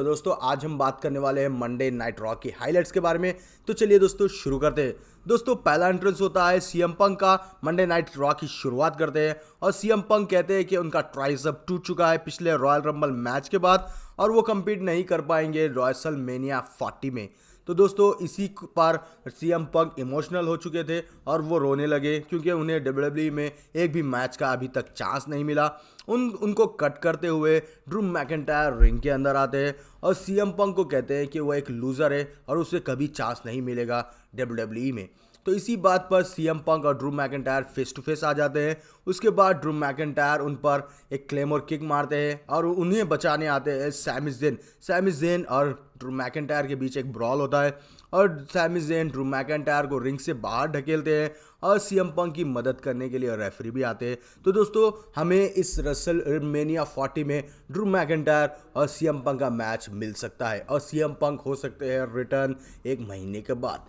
तो दोस्तों आज हम बात करने वाले हैं मंडे नाइट रॉ की हाइलाइट्स के बारे में। तो चलिए दोस्तों शुरू करते हैं। दोस्तों पहला एंट्रेंस होता है सीएम पंक का। मंडे नाइट रॉ की शुरुआत करते हैं और सीएम पंक कहते हैं कि उनका ट्राइसेप टूट चुका है पिछले रॉयल रंबल मैच के बाद और वो compete नहीं कर पाएंगे रेसलमेनिया 40 में। तो दोस्तों इसी पर सीएम पंक इमोशनल हो चुके थे और वो रोने लगे क्योंकि उन्हें डब्ल्यूडब्ल्यूई में एक भी मैच का अभी तक चांस नहीं मिला। उनको कट करते हुए ड्रू मैकिंटायर रिंग के अंदर आते हैं और सीएम पंक को कहते हैं कि वो एक लूज़र है और उसे कभी चांस नहीं मिलेगा डब्ल्यूडब्ल्यूई में। तो इसी बात पर सीएम पंक और Drew McIntyre face to face आ जाते हैं। उसके बाद ड्रू मैकिंटायर उन पर एक क्लेमोर किक मारते हैं और उन्हें बचाने आते हैं सैमी ज़ेन और ड्रू मैकिंटायर के बीच एक ब्रॉल होता है और सैमी ज़ेन ड्रू मैकिंटायर को रिंग से बाहर ढकेलते हैं और सीएम पंक की मदद करने के लिए रेफरी भी आते हैं। तो दोस्तों हमें इस रेसलमेनिया 40 में ड्रू मैकिंटायर और सीएम पंक का मैच मिल सकता है और सीएम पंक हो सकते हैं रिटर्न एक महीने के बाद।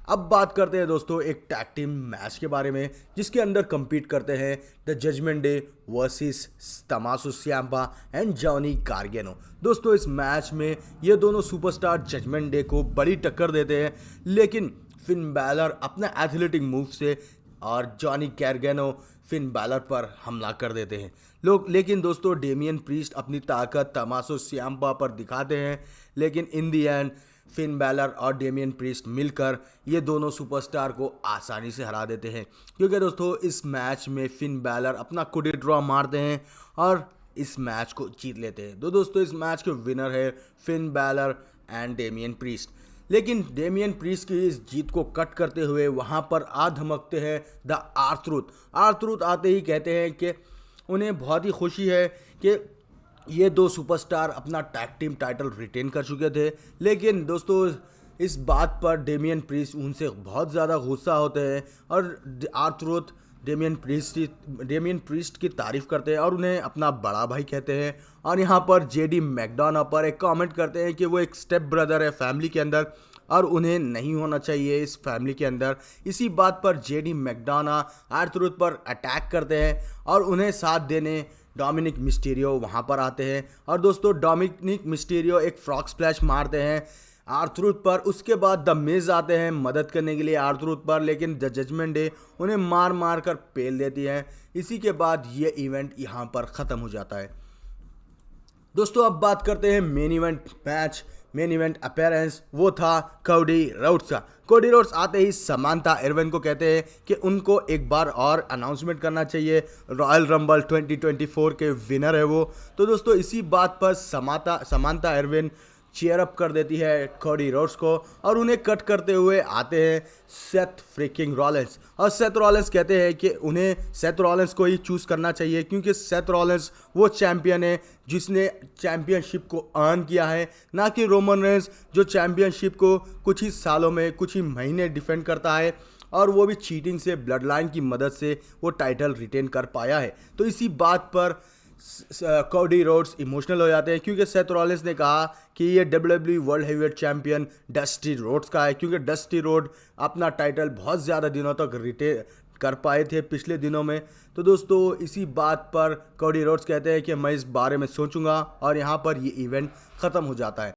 अब बात करते हैं दोस्तों एक टैग टीम मैच के बारे में जिसके अंदर compete करते हैं the Judgment Day versus Tommaso Ciampa and Johnny Gargano. दोस्तों इस मैच में ये दोनों सुपरस्टार जजमेंट डे को बड़ी टक्कर देते हैं, लेकिन फिन बैलर अपने एथलेटिक मूव से और जॉनी गार्गेनो फिन बैलर पर हमला कर देते हैं लेकिन दोस्तों डेमियन प्रीस्ट अपनी ताकत तमासो सियाम्पा पर दिखाते हैं, लेकिन इन दी एंड फिन बैलर और डेमियन प्रीस्ट मिलकर ये दोनों सुपरस्टार को आसानी से हरा देते हैं क्योंकि दोस्तों इस मैच में फिन बैलर अपना कुडी ड्रॉ मारते हैं और इस मैच को जीत लेते हैं। तो दोस्तों इस मैच के विनर है Finn Balor and Damien priest, लेकिन डेमियन प्रीस्ट की इस जीत को कट करते हुए वहाँ पर आ धमकते हैं द आर्थरूथ आते ही कहते हैं कि उन्हें बहुत ही खुशी है कि ये दो सुपरस्टार अपना टैग टीम टाइटल रिटेन कर चुके थे। लेकिन दोस्तों इस बात पर डेमियन प्रीस्ट उनसे बहुत ज़्यादा गुस्सा होते हैं और आर्थरूथ डेमियन प्रीस्ट की तारीफ़ करते हैं और उन्हें अपना बड़ा भाई कहते हैं और यहाँ पर जेडी मैकडोना पर एक कमेंट करते हैं कि वो एक स्टेप ब्रदर है फैमिली के अंदर और उन्हें नहीं होना चाहिए इस फैमिली के अंदर। इसी बात पर जेडी मैकडोना आर्थरूथ पर अटैक करते हैं और उन्हें साथ देने डोमिनिक मिस्टीरियो वहाँ पर आते हैं और दोस्तों डोमिनिक मिस्टीरियो एक फ्रॉग स्प्लैश मारते हैं आर्थरूथ पर। उसके बाद द मिज आते हैं मदद करने के लिए आर्थरूथ पर, लेकिन द जजमेंट डे उन्हें मार कर पेल देती है। इसी के बाद ये इवेंट यहाँ पर ख़त्म हो जाता है। दोस्तों अब बात करते हैं मेन इवेंट अपीयरेंस। वो था कोडी रोड्स का। कोडी रोड्स आते ही समांथा इरविन को कहते हैं कि उनको एक बार और अनाउंसमेंट करना चाहिए, रॉयल रंबल 2024 के विनर है वो। तो दोस्तों इसी बात पर समांथा इरविन चीयर अप कर देती है कोडी रोड्स को और उन्हें कट करते हुए आते हैं सेथ फ्रीकिंग रॉलेंस और सेथ रॉलेंस कहते हैं कि उन्हें सेथ रॉलेंस को ही चूज़ करना चाहिए क्योंकि सेथ रॉलेंस वो चैम्पियन है जिसने चैम्पियनशिप को अर्न किया है, ना कि रोमन रेंस जो चैम्पियनशिप को कुछ ही सालों में कुछ ही महीने डिफेंड करता है और वो भी चीटिंग से ब्लड लाइन की मदद से वो टाइटल रिटेन कर पाया है। तो इसी बात पर कोडी रोड्स इमोशनल हो जाते हैं क्योंकि सेथ रॉलिंस ने कहा कि ये WWE world heavyweight champion Dusty Rhodes का है, क्योंकि डस्टी रोड अपना टाइटल बहुत ज़्यादा दिनों तक रिटेन कर पाए थे पिछले दिनों में। तो दोस्तों इसी बात पर कोडी रोड्स कहते हैं कि मैं इस बारे में सोचूंगा और यहाँ पर ये इवेंट ख़त्म हो जाता है।